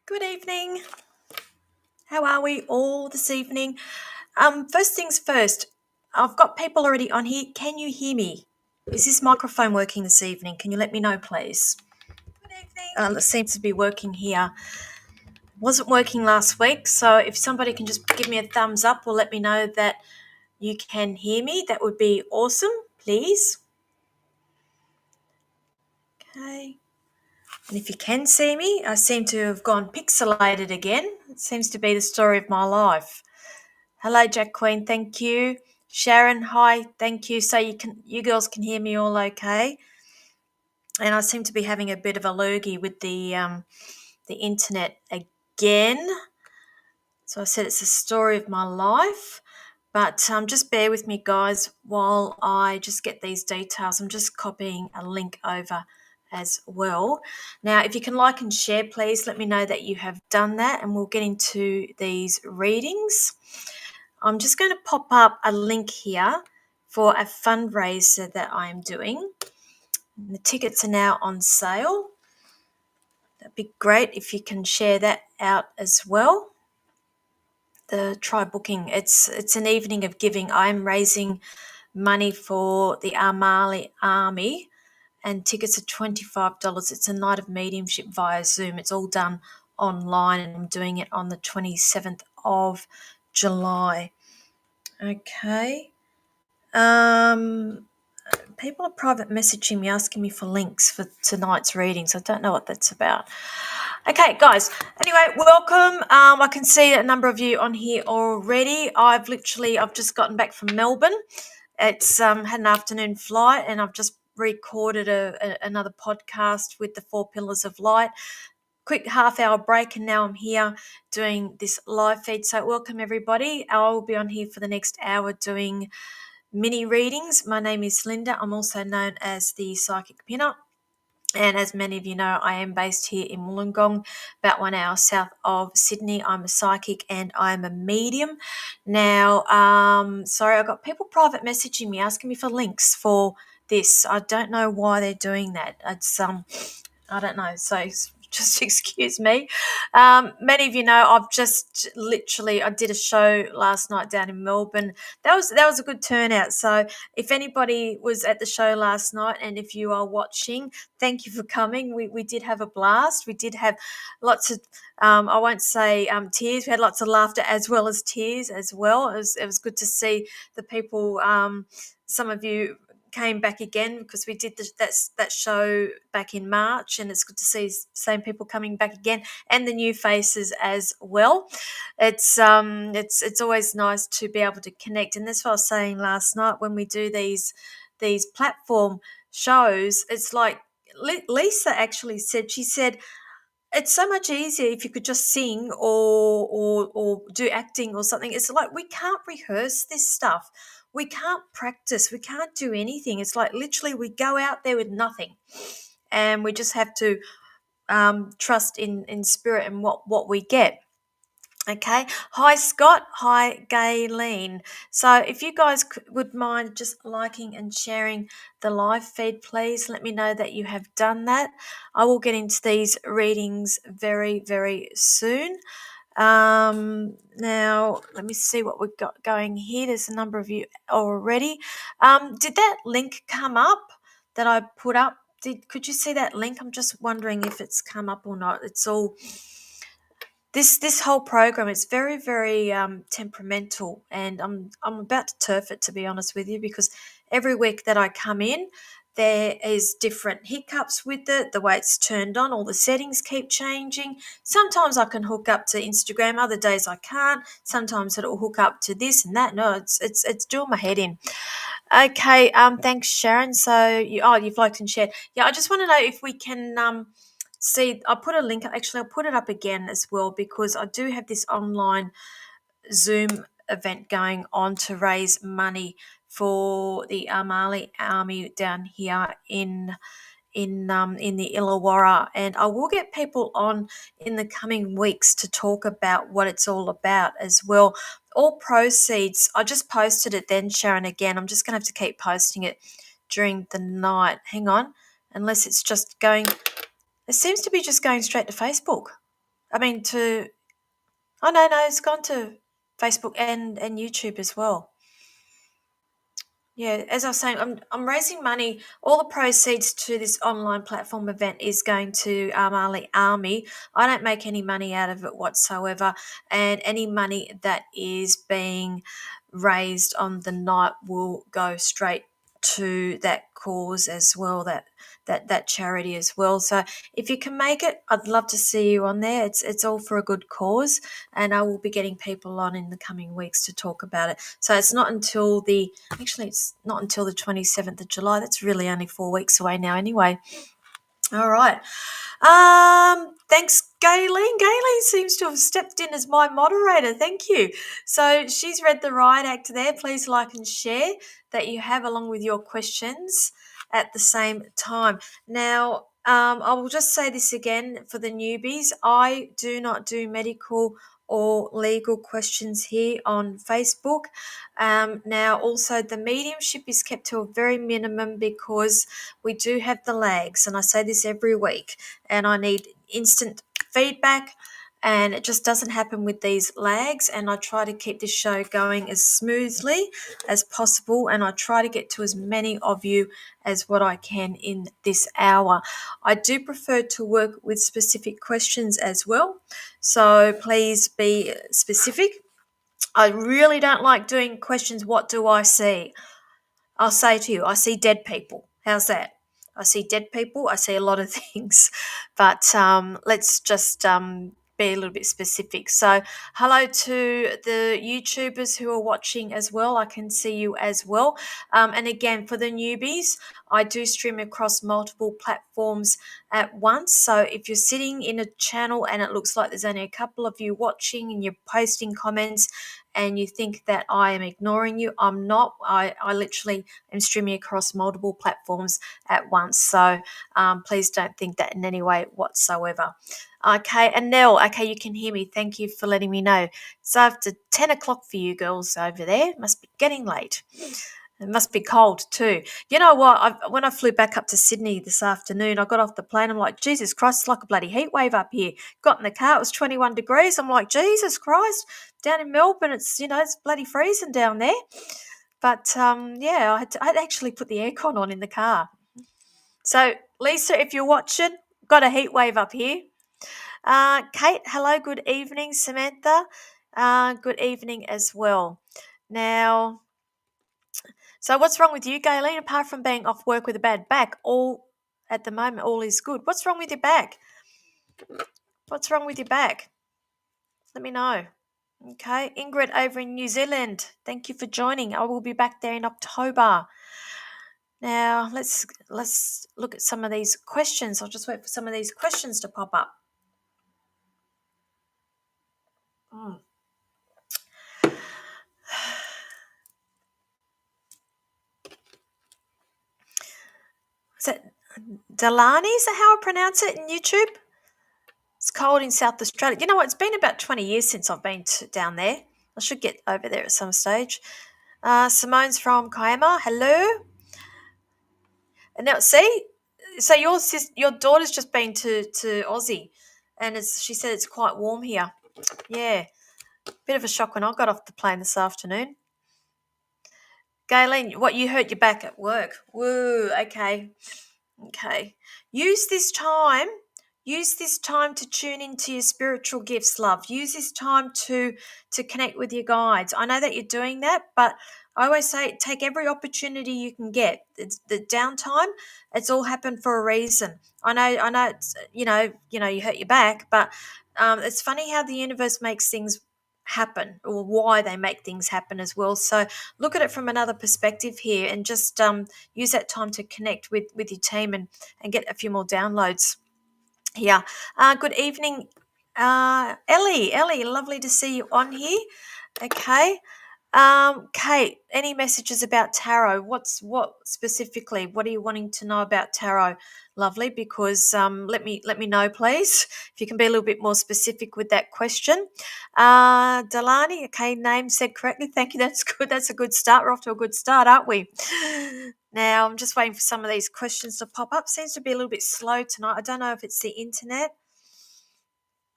Good evening. How are we all this evening? First things first, I've got people already on here. Can you hear me? Is this microphone working this evening? Can you let me know, please? Good evening. It seems to be working here. Wasn't working last week, so if somebody can just give me a thumbs up or let me know that you can hear me, that would be awesome, please. Okay. And if you can see me, I seem to have gone pixelated again. It seems to be the story of my life. Hello, Jack Queen. Thank you. Sharon, hi. Thank you. So you girls can hear me all okay. And I seem to be having a bit of a lurgy with the internet again. So I said it's the story of my life. But just bear with me, guys, while I just get these details. I'm just copying a link over as well. Now, if you can like and share, please let me know that you have done that, and we'll get into these readings. I'm just going to pop up a link here for a fundraiser that I'm doing. And the tickets are now on sale. That'd be great if you can share that out as well. The try booking. It's an evening of giving. I'm raising money for the Armali Army, and tickets are $25. It's a night of mediumship via Zoom. It's all done online, and I'm doing it on the 27th of July. Okay. People are private messaging me asking me for links for tonight's readings. I don't know what that's about. Okay, guys. Anyway, welcome. I can see a number of you on here already. I've just gotten back from Melbourne. It's had an afternoon flight, and I've just recorded another podcast with the 4 Pillars of Light. Quick half-hour break, and now I'm here doing this live feed. So welcome, everybody. I will be on here for the next hour doing mini readings. My name is Linda. I'm also known as the Psychic Pinner. And as many of you know, I am based here in Wollongong, about 1 hour south of Sydney. I'm a psychic and I'm a medium. Now, sorry, I got people private messaging me asking me for links for this. I don't know why they're doing that. It's I don't know. So just excuse me. Many of you know I've just I did a show last night down in Melbourne. That was a good turnout. So if anybody was at the show last night, and if you are watching, thank you for coming. We did have a blast. We did have lots of I won't say tears. We had lots of laughter as well as tears as well. It was good to see the people. Some of you came back again because we did that show back in March, and it's good to see same people coming back again and the new faces as well. It's always nice to be able to connect, and that's what I was saying last night when we do these platform shows. It's like Lisa actually said, she said, it's so much easier if you could just sing or do acting or something. It's like we can't rehearse this stuff. We can't practice. We can't do anything. It's like literally we go out there with nothing, and we just have to trust in spirit and what we get. Okay. Hi, Scott. Hi, Gayleen. So if you guys would mind just liking and sharing the live feed, please let me know that you have done that. I will get into these readings very, very soon. Now, let me see what we've got going here. There's a number of you already. Did that link come up that I put up? Could you see that link? I'm just wondering if it's come up or not. It's all... This whole program is very, very temperamental, and I'm about to turf it, to be honest with you, because every week that I come in, there is different hiccups with it, the way it's turned on, all the settings keep changing. Sometimes I can hook up to Instagram, other days I can't. Sometimes it'll hook up to this and that. No, it's doing my head in. Okay, thanks, Sharon. So you've liked and shared. Yeah, I just want to know if we can see, I'll put a link. Actually, I'll put it up again as well, because I do have this online Zoom event going on to raise money for the Armali Army down here in the Illawarra, and I will get people on in the coming weeks to talk about what it's all about as well. All proceeds, I just posted it then, Sharon, again. I'm just going to have to keep posting it during the night. Hang on, unless it's just going... It seems to be just going straight to Facebook. Oh, no, it's gone to Facebook and YouTube as well. Yeah, as I was saying, I'm raising money. All the proceeds to this online platform event is going to Ali Army. I don't make any money out of it whatsoever, and any money that is being raised on the night will go straight to that cause as well, that charity as well. So if you can make it, I'd love to see you on there. It's all for a good cause, and I will be getting people on in the coming weeks to talk about it. So it's not until it's not until the 27th of July. That's really only 4 weeks away now anyway. All right. Thanks, Gayleen. Gayleen seems to have stepped in as my moderator. Thank you. So she's read the riot act there. Please like and share that you have along with your questions at the same time. Now, I will just say this again for the newbies. I do not do medical or legal questions here on Facebook. Now, also, the mediumship is kept to a very minimum because we do have the lags, and I say this every week, and I need instant feedback, and it just doesn't happen with these lags. And I try to keep this show going as smoothly as possible, and I try to get to as many of you as what I can in this hour. I do prefer to work with specific questions as well, so please be specific. I really don't like doing questions, what do I see? I'll say to you, I see dead people. How's that? I see dead people. I see a lot of things, but let's just be a little bit specific. So, hello to the YouTubers who are watching as well. I can see you as well. And again, for the newbies, I do stream across multiple platforms at once. So, if you're sitting in a channel and it looks like there's only a couple of you watching and you're posting comments, and you think that I am ignoring you, I'm not. I literally am streaming across multiple platforms at once. So please don't think that in any way whatsoever. Okay, and Nell, okay, you can hear me. Thank you for letting me know. So after 10 o'clock for you girls over there, must be getting late. It must be cold too. You know what? When I flew back up to Sydney this afternoon, I got off the plane. I'm like, Jesus Christ, it's like a bloody heat wave up here. Got in the car, it was 21 degrees. I'm like, Jesus Christ. Down in Melbourne, it's bloody freezing down there. But yeah, I'd actually put the aircon on in the car. So Lisa, if you're watching, got a heat wave up here. Kate, hello, good evening. Samantha, good evening as well. Now, so what's wrong with you, Gayleen? Apart from being off work with a bad back, at the moment, all is good. What's wrong with your back? What's wrong with your back? Let me know. Okay, Ingrid over in New Zealand. Thank you for joining. I will be back there in October. Now let's look at some of these questions. I'll just wait for some of these questions to pop up. Is it Delani? Is that how I pronounce it in YouTube? It's cold in South Australia. You know what? It's been about 20 years since I've been down there. I should get over there at some stage. Simone's from Kiama. Hello. And now, see, so your daughter's just been to Aussie, and she said it's quite warm here. Yeah, bit of a shock when I got off the plane this afternoon. Gayleen, what, you hurt your back at work? Woo, okay. Use this time to tune into your spiritual gifts, love. Use this time to connect with your guides. I know that you're doing that, but I always say take every opportunity you can get. It's the downtime. It's all happened for a reason. I know. It's, you hurt your back, but it's funny how the universe makes things happen, or why they make things happen as well. So look at it from another perspective here, and just use that time to connect with your team and get a few more downloads. Yeah. Good evening, Ellie. Ellie, lovely to see you on here. Okay. Kate, any messages about tarot? What specifically? What are you wanting to know about tarot? Lovely, because let me know, please, if you can be a little bit more specific with that question. Delani, okay, name said correctly. Thank you. That's good. That's a good start. We're off to a good start, aren't we? Now I'm just waiting for some of these questions to pop up. Seems to be a little bit slow tonight. I don't know if it's the internet.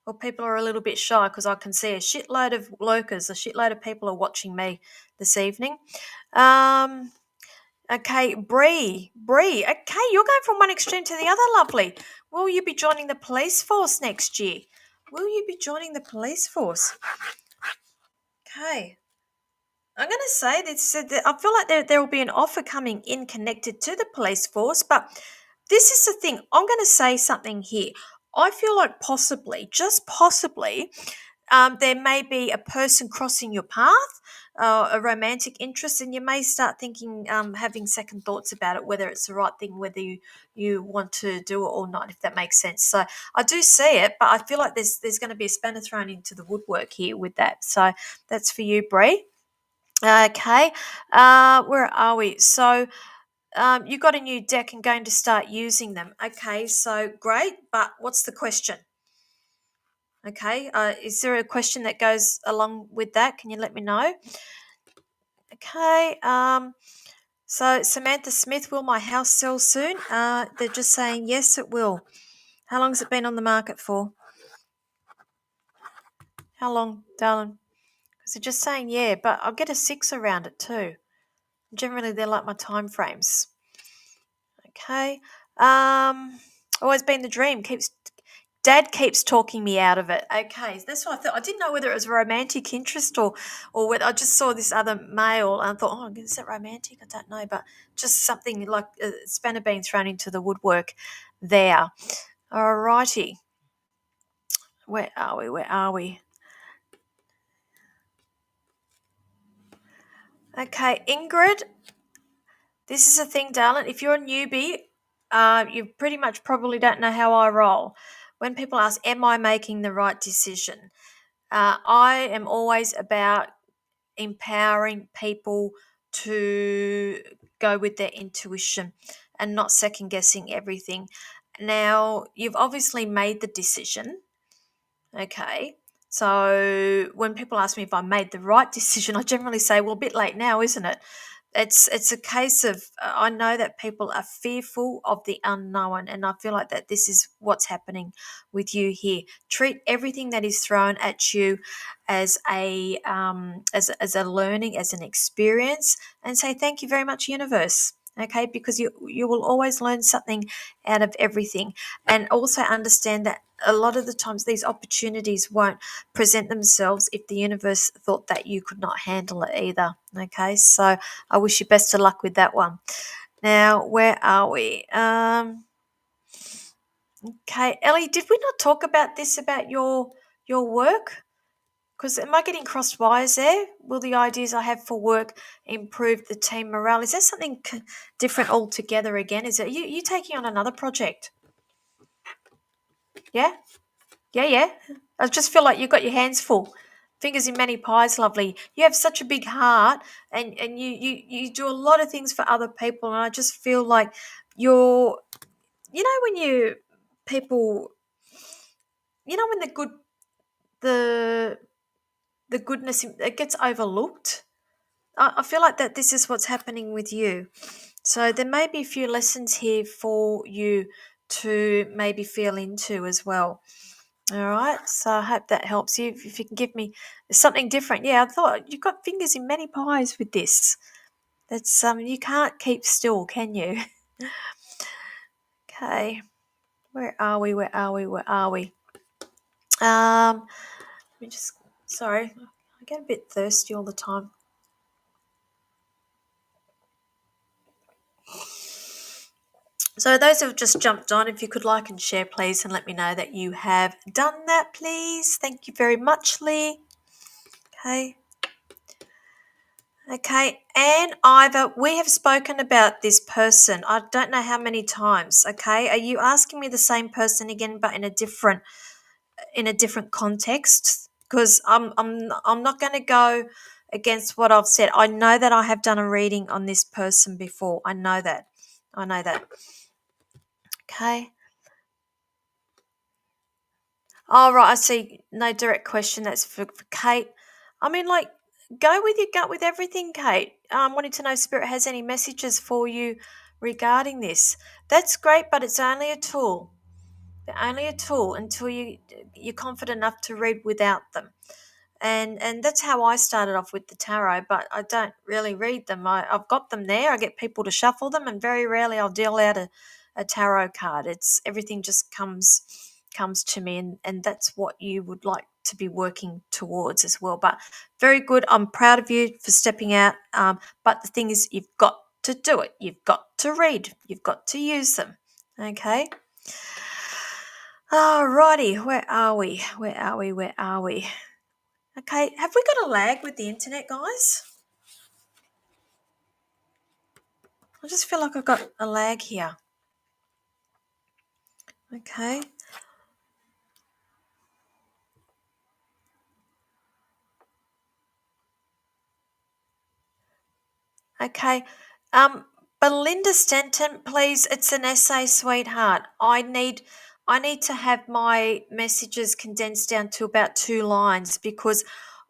Or people are a little bit shy because I can see a shitload of lurkers, a shitload of people are watching me this evening. Okay, Bree. Okay, you're going from one extreme to the other, lovely. Will you be joining the police force next year? Will you be joining the police force? Okay. I'm going to say this. I feel like there will be an offer coming in connected to the police force, but this is the thing. I'm going to say something here. I feel like possibly, just possibly, there may be a person crossing your path, a romantic interest, and you may start thinking, having second thoughts about it, whether it's the right thing, whether you want to do it or not, if that makes sense. So I do see it, but I feel like there's going to be a spanner thrown into the woodwork here with that. So that's for you, Bree. Okay, where are we? So you got a new deck and going to start using them. Okay, so great, but what's the question? Okay, is there a question that goes along with that? Can you let me know? Okay, so Samantha Smith, will my house sell soon? They're just saying yes, it will. How long has it been on the market for? How long, darling? Because they're just saying yeah, but I'll get a 6 around it too. Generally, they're like my time frames. Okay. Always been the dream. Dad keeps talking me out of it. Okay, that's what I thought. I didn't know whether it was romantic interest or whether I just saw this other male and I thought, oh, is that romantic? I don't know, but just something like a spanner being thrown into the woodwork there. All righty. Where are we? Where are we? Okay, Ingrid, this is the thing, darling. If you're a newbie, you pretty much probably don't know how I roll. When people ask, am I making the right decision? I am always about empowering people to go with their intuition and not second guessing everything. Now, you've obviously made the decision. Okay. So when people ask me if I made the right decision, I generally say, well, a bit late now, isn't it? It's a case of I know that people are fearful of the unknown, and I feel like that this is what's happening with you here. Treat everything that is thrown at you as as a learning, as an experience, and say thank you very much, universe. Okay, because you will always learn something out of everything, and also understand that a lot of the times these opportunities won't present themselves if the universe thought that you could not handle it either. Okay, so I wish you best of luck with that one. Now, where are we? Okay, Ellie, did we not talk about this about your work? Because am I getting crossed wires there? Will the ideas I have for work improve the team morale? Is that something different altogether again? Is it you taking on another project? Yeah? Yeah. I just feel like you've got your hands full. Fingers in many pies, lovely. You have such a big heart and you do a lot of things for other people, and I just feel like you're when people when the the goodness it gets overlooked. I feel like that this is what's happening with you. So there may be a few lessons here for you to maybe feel into as well. All right, so I hope that helps you. If you can give me something different, yeah, I thought you've got fingers in many pies with this. That's you can't keep still, can you? Okay, where are we? Where are we? Where are we? Let me just. Sorry, I get a bit thirsty all the time. So those who have just jumped on, if you could like and share, please, and let me know that you have done that, please. Thank you very much, Lee. Okay. Okay, and Ivor, we have spoken about this person. I don't know how many times. Okay, are you asking me the same person again, but in a different context? Because I'm not going to go against what I've said. I know that I have done a reading on this person before. I know that. I know that. Okay. Oh, right, I see. No direct question. That's for Kate. I mean, like, go with your gut with everything, Kate. Wanting to know if Spirit has any messages for you regarding this. That's great, but it's only a tool. They're only a tool until you're confident enough to read without them. And that's how I started off with the tarot, but I don't really read them. I've got them there. I get people to shuffle them, and very rarely I'll deal out a tarot card. It's everything just comes to me, and that's what you would like to be working towards as well. But very good. I'm proud of you for stepping out. But the thing is, you've got to do it. You've got to read. You've got to use them. Okay. Alrighty, where are we? Where are we? Where are we? Okay, have we got a lag with the internet, guys? I just feel like I've got a lag here. Okay. Okay. Belinda Stanton, please, it's an essay, sweetheart. I need to have my messages condensed down to about 2 lines because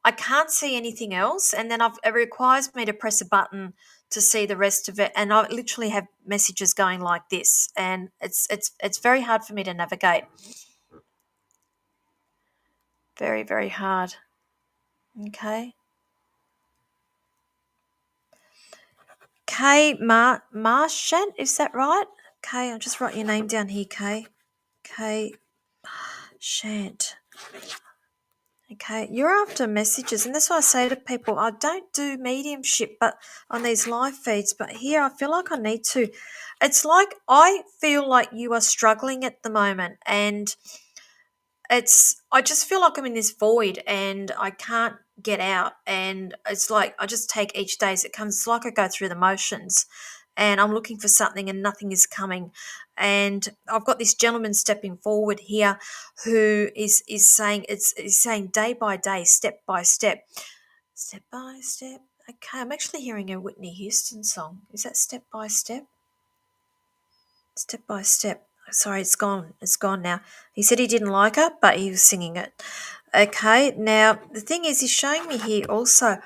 I can't see anything else, and then it requires me to press a button to see the rest of it, and I literally have messages going like this, and it's very hard for me to navigate. Very, very hard. Okay. Kay Marshant, is that right? Kay, I'll just write your name down here, Kay. Kay Shant. Okay, you're after messages, and that's why I say to people, I don't do mediumship, but on these live feeds, but here I feel like I need to. It's like I feel like you are struggling at the moment, and I just feel like I'm in this void and I can't get out, and it's like I just take each day as it comes. It's like I go through the motions and I'm looking for something and nothing is coming. And I've got this gentleman stepping forward here who is saying is saying day by day, step by step. Step by step. Okay, I'm actually hearing a Whitney Houston song. Is that step by step? Step by step. Sorry, it's gone. It's gone now. He said he didn't like it, but he was singing it. Okay, now the thing is, he's showing me here also.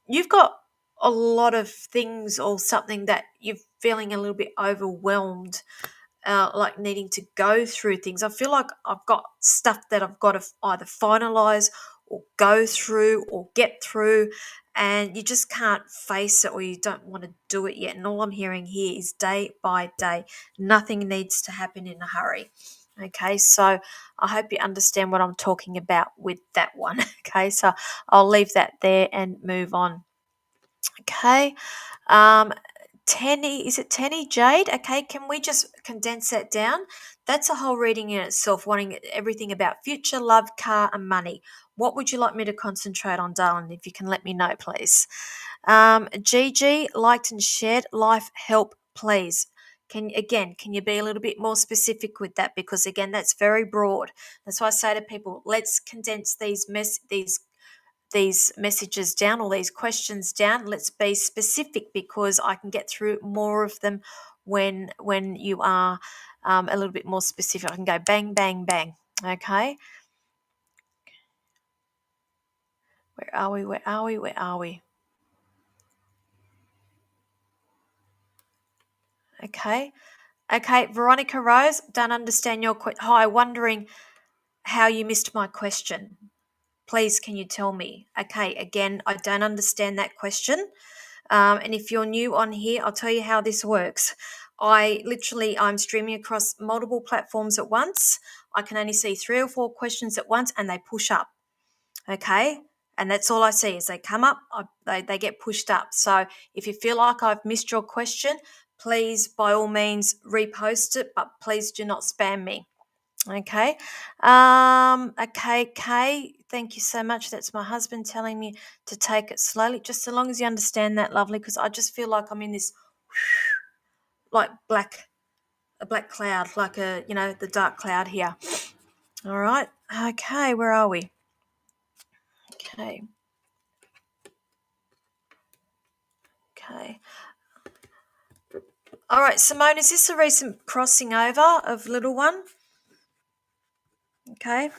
You've got a lot of things or something that you're feeling a little bit overwhelmed, like needing to go through things. I feel like I've got stuff that I've got to either finalize or go through or get through, and you just can't face it or you don't want to do it yet. And all I'm hearing here is day by day, nothing needs to happen in a hurry. Okay, so I hope you understand what I'm talking about with that one. Okay, so I'll leave that there and move on. Okay. Tenny, is it Tenny Jade? Okay, can we just condense that down? That's a whole reading in itself, wanting everything about future, love, car, and money. What would you like me to concentrate on, darling? If you can let me know, please. Gigi, liked and shared, life help, please. Can you be a little bit more specific with that? Because again, that's very broad. That's why I say to people, let's condense these messages down or these questions down. Let's be specific because I can get through more of them when you are a little bit more specific. I can go bang, bang, bang. Okay. Where are we? Where are we? Where are we? Okay. Okay. Veronica Rose, don't understand your hi, wondering how you missed my question. Please, can you tell me? Okay. Again, I don't understand that question. And if you're new on here, I'll tell you how this works. I'm streaming across multiple platforms at once. I can only see 3 or 4 questions at once and they push up. Okay. And that's all I see is they come up, they get pushed up. So if you feel like I've missed your question, please, by all means, repost it, but please do not spam me. Okay. Okay, Kay, thank you so much. That's my husband telling me to take it slowly. Just so long as you understand that, lovely, because I just feel like I'm in this like a black cloud, like the dark cloud here. All right. Okay, where are we? Okay. Okay. All right, Simone, is this a recent crossing over of little one? Okay.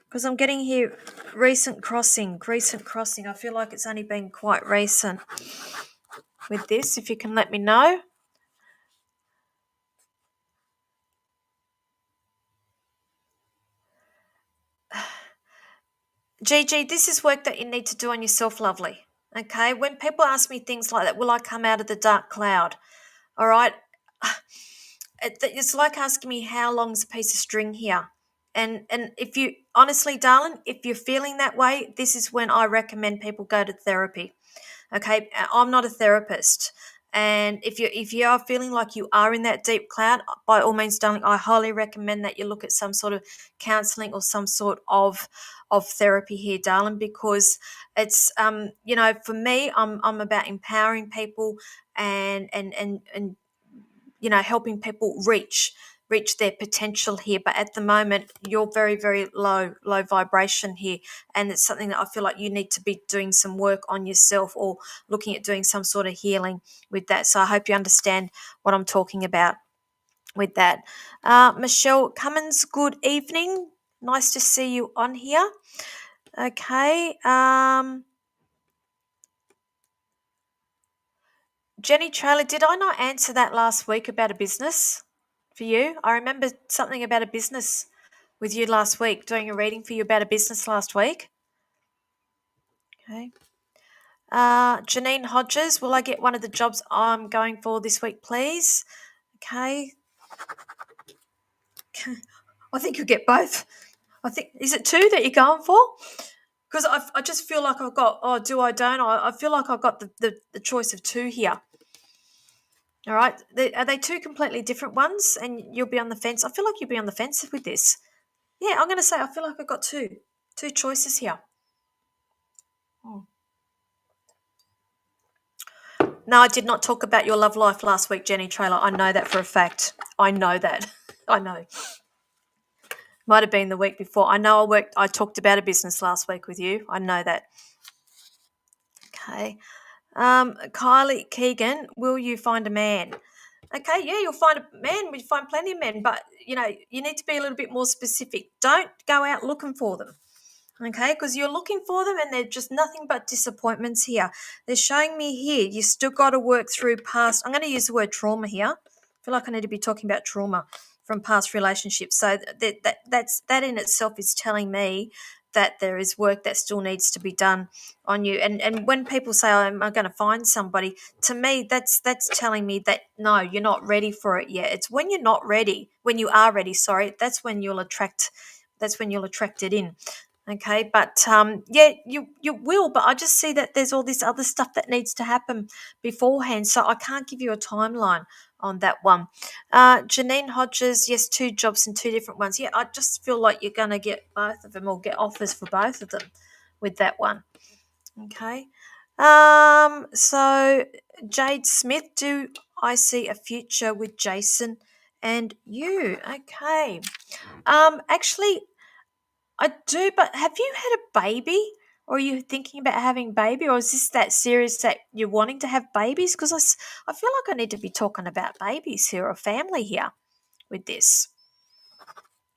Because I'm getting here recent crossing. I feel like it's only been quite recent with this, if you can let me know. Gigi, this is work that you need to do on yourself, lovely. Okay, when people ask me things like that, will I come out of the dark cloud? All right, it's like asking me how long is a piece of string here. And if you honestly, darling, if you're feeling that way, this is when I recommend people go to therapy. Okay, I'm not a therapist, and if you are feeling like you are in that deep cloud, by all means, darling, I highly recommend that you look at some sort of counselling or some sort of therapy here, darling, because it's for me, I'm about empowering people and helping people reach their potential here. But at the moment, you're very, very low vibration here, and it's something that I feel like you need to be doing some work on yourself, or looking at doing some sort of healing with that. So I hope you understand what I'm talking about with that. Michelle Cummins, good evening. Nice to see you on here. Okay. Jenny Trailer, did I not answer that last week about a business for you? I remember something about a business with you last week, doing a reading for you about a business last week. Okay. Janine Hodges, will I get one of the jobs I'm going for this week, please? Okay. I think you'll get both. Is it two that you're going for? Because I just feel like I've got, do I, don't I feel like I've got the choice of two here. All right. Are they two completely different ones, and you'll be on the fence? I feel like you'll be on the fence with this. Yeah, I'm going to say I feel like I've got two choices here. Oh. No, I did not talk about your love life last week, Jenny Trailer. I know that for a fact. I know that. I know. Might have been the week before. I know I talked about a business last week with you. I know that. Okay. Kylie Keegan, will you find a man? Okay, yeah, you'll find a man. We find plenty of men, but you need to be a little bit more specific. Don't go out looking for them. Okay, because you're looking for them and they're just nothing but disappointments here. They're showing me here you still got to work through past. I'm going to use the word trauma here. I feel like I need to be talking about trauma from past relationships. So that in itself is telling me that there is work that still needs to be done on you. And when people say, "I'm going to find somebody," to me that's telling me that no, you're not ready for it yet. It's when you're not ready, when you are ready. Sorry, that's when you'll attract. That's when you'll attract it in. Okay, but yeah, you will, but I just see that there's all this other stuff that needs to happen beforehand, so I can't give you a timeline on that one. Janine Hodges, yes, two jobs and two different ones. Yeah, I just feel like you're going to get both of them or get offers for both of them with that one. Okay. So Jade Smith, do I see a future with Jason and you? Okay. Actually, I do, but have you had a baby? Or are you thinking about having a baby? Or is this that serious that you're wanting to have babies? Because I feel like I need to be talking about babies here or family here with this.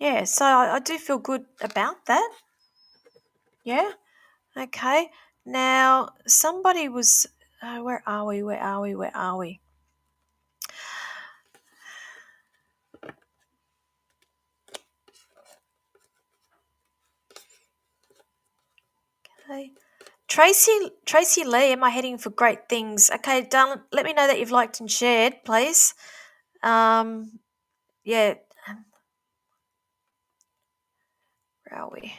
Yeah, so I do feel good about that. Yeah, okay. Now, somebody was, where are we? Where are we? Where are we? Okay. Tracy Lee, am I heading for great things? Okay, darling, let me know that you've liked and shared, please. Yeah, where are we?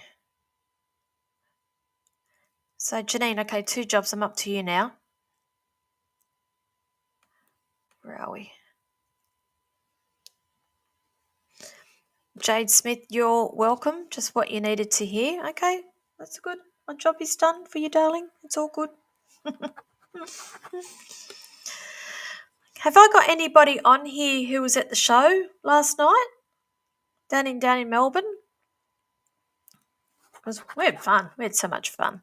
So Janine, okay, two jobs. I'm up to you now. Where are we? Jade Smith, you're welcome. Just what you needed to hear. Okay, that's good. My job is done for you, darling. It's all good. Have I got anybody on here who was at the show last night down in Melbourne? We had fun. We had so much fun.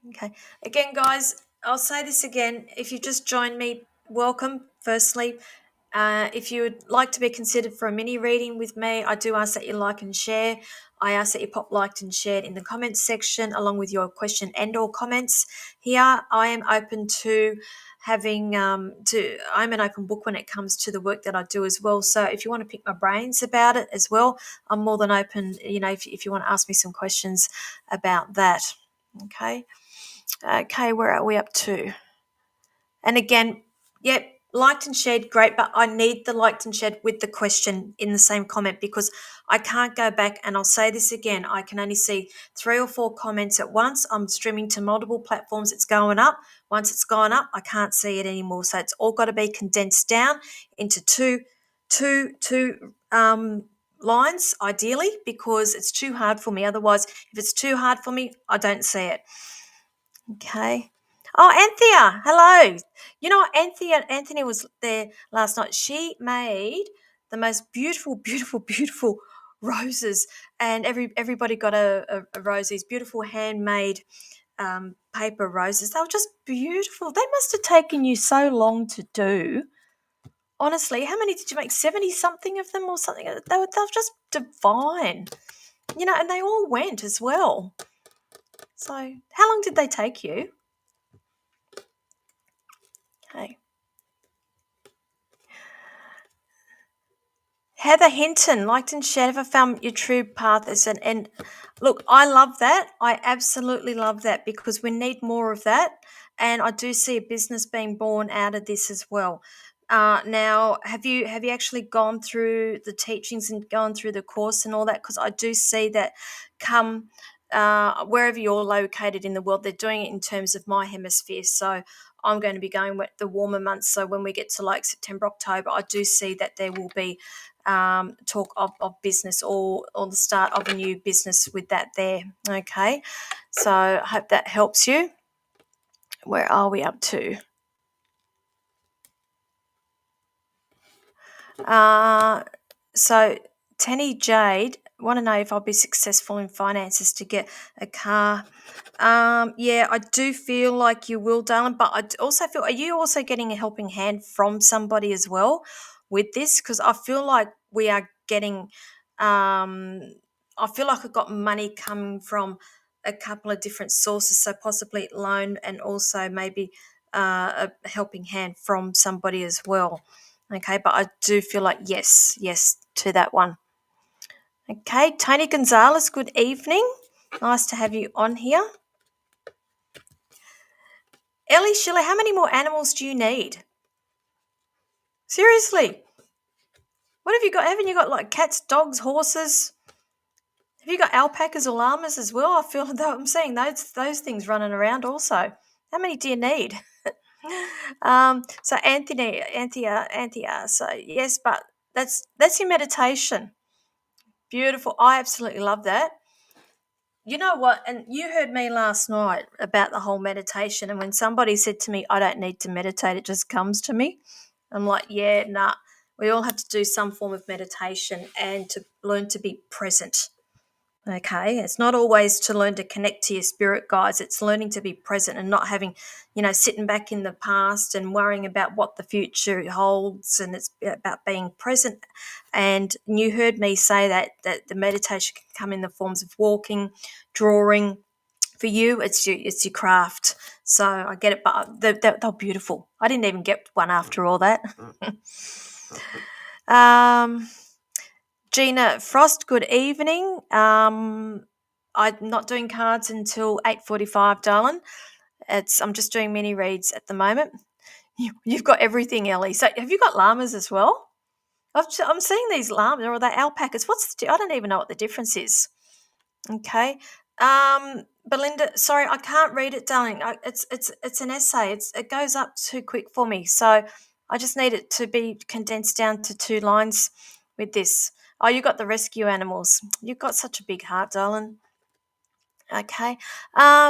Okay. Again, guys, I'll say this again. If you just joined me, welcome. Firstly, If you would like to be considered for a mini reading with me, I do ask that you like and share. I ask that you pop liked and shared in the comments section along with your question and or comments. Here, I am open to having I'm an open book when it comes to the work that I do as well. So if you want to pick my brains about it as well, I'm more than open, if you want to ask me some questions about that. Okay. Okay, where are we up to? And again, yep, liked and shared, great, but I need the liked and shared with the question in the same comment because I can't go back, and I'll say this again, I can only see 3 or 4 comments at once. I'm streaming to multiple platforms, it's going up. Once it's gone up, I can't see it anymore. So it's all got to be condensed down into two lines, ideally, because it's too hard for me. Otherwise, if it's too hard for me, I don't see it. Okay. Oh, Anthea, hello. You know what? Anthony was there last night. She made the most beautiful, beautiful, beautiful roses, and everybody got a rose. These beautiful handmade paper roses. They were just beautiful. They must have taken you so long to do. Honestly, how many did you make? 70 something of them or something? They were just divine. And they all went as well. So, how long did they take you? Okay. Heather Hinton, liked and shared. Have I found your true path as an and look, I love that. I absolutely love that because we need more of that. And I do see a business being born out of this as well. Now, have you actually gone through the teachings and gone through the course and all that? Because I do see that come wherever you're located in the world, they're doing it in terms of my hemisphere. So I'm going to be going with the warmer months. So when we get to like September, October, I do see that there will be talk of business or the start of a new business with that there. Okay, so I hope that helps you. Where are we up to? So Tenny Jade, want to know if I'll be successful in finances to get a car. Yeah, I do feel like you will, darling, but I also feel, are you also getting a helping hand from somebody as well with this? Because I feel like we are getting, I feel like I've got money coming from a couple of different sources, so possibly loan and also maybe a helping hand from somebody as well. Okay, but I do feel like yes to that one. Okay, Tony Gonzalez, good evening. Nice to have you on here. Ellie Schiller, how many more animals do you need? Seriously, what have you got? Haven't you got like cats, dogs, horses? Have you got alpacas or llamas as well? I feel that I'm seeing those things running around also. How many do you need? So Anthea. So yes, but that's your meditation. Beautiful. I absolutely love that. You know what? And you heard me last night about the whole meditation. And when somebody said to me, I don't need to meditate, it just comes to me. I'm like, yeah, nah. We all have to do some form of meditation and to learn to be present. Okay. It's not always to learn to connect to your spirit guides. It's learning to be present and not having, sitting back in the past and worrying about what the future holds. And it's about being present. And you heard me say that the meditation can come in the forms of walking, drawing. For you, it's your craft. So I get it, but they're beautiful. I didn't even get one after all that. Gina Frost, good evening. I'm not doing cards until 8:45, darling. I'm just doing mini reads at the moment. You've got everything, Ellie. So have you got llamas as well? I'm seeing these llamas, or are they alpacas? I don't even know what the difference is. Okay. Belinda, sorry, I can't read it, darling. It's an essay. It goes up too quick for me. So I just need it to be condensed down to 2 lines with this. Oh, you got the rescue animals. You've got such a big heart, darling. Okay.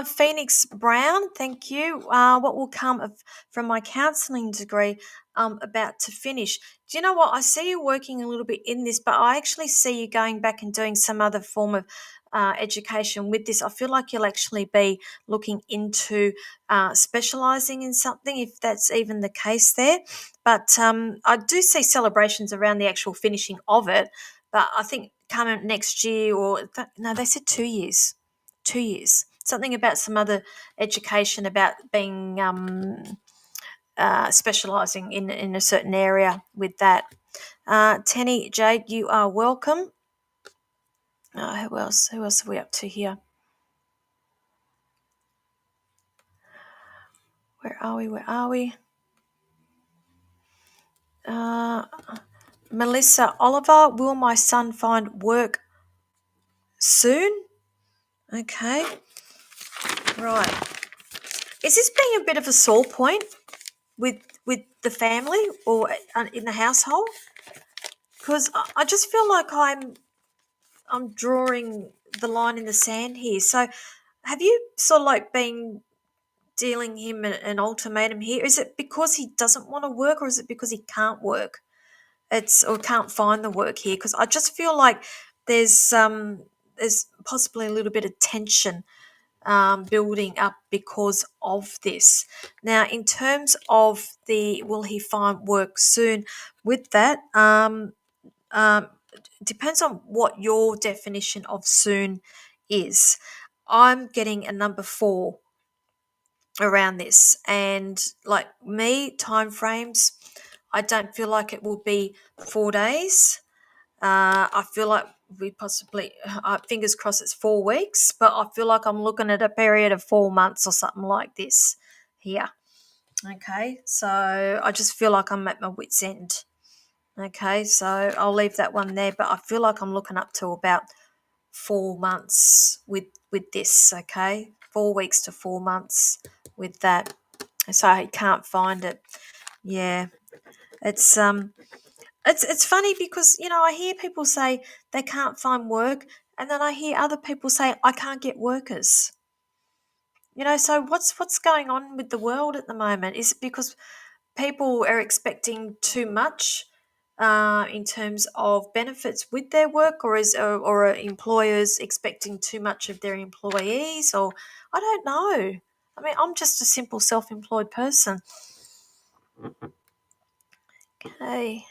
Phoenix Brown, thank you. What will come from my counselling degree about to finish? Do you know what? I see you working a little bit in this, but I actually see you going back and doing some other form of education with this. I feel like you'll actually be looking into specialising in something, if that's even the case there. But I do see celebrations around the actual finishing of it. But I think coming next year, no, they said 2 years. 2 years. Something about some other education about being specialising in a certain area with that. Tenny, Jade, you are welcome. Who else? Who else are we up to here? Where are we? Where are we? Melissa Oliver, will my son find work soon? Okay. Right. Is this being a bit of a sore point with the family or in the household? Because I just feel like I'm drawing the line in the sand here. So have you sort of like been dealing him an ultimatum here? Is it because he doesn't want to work, or is it because he can't work? Or can't find the work here? Because I just feel like there's possibly a little bit of tension building up because of this. Now, in terms of the will he find work soon, with that, depends on what your definition of soon is. I'm getting a number 4 around this, and like me, time frames, I don't feel like it will be 4 days. I feel like we possibly, fingers crossed, it's 4 weeks, but I feel like I'm looking at a period of 4 months or something like this here. Okay, so I just feel like I'm at my wit's end. Okay, so I'll leave that one there, but I feel like I'm looking up to about 4 months with this. Okay, 4 weeks to 4 months with that. So I can't find it. Yeah, it's it's funny because I hear people say they can't find work, and then I hear other people say I can't get workers. So what's going on with the world at the moment? Is it because people are expecting too much in terms of benefits with their work, or are employers expecting too much of their employees? Or I don't know. I mean, I'm just a simple self-employed person. Okay.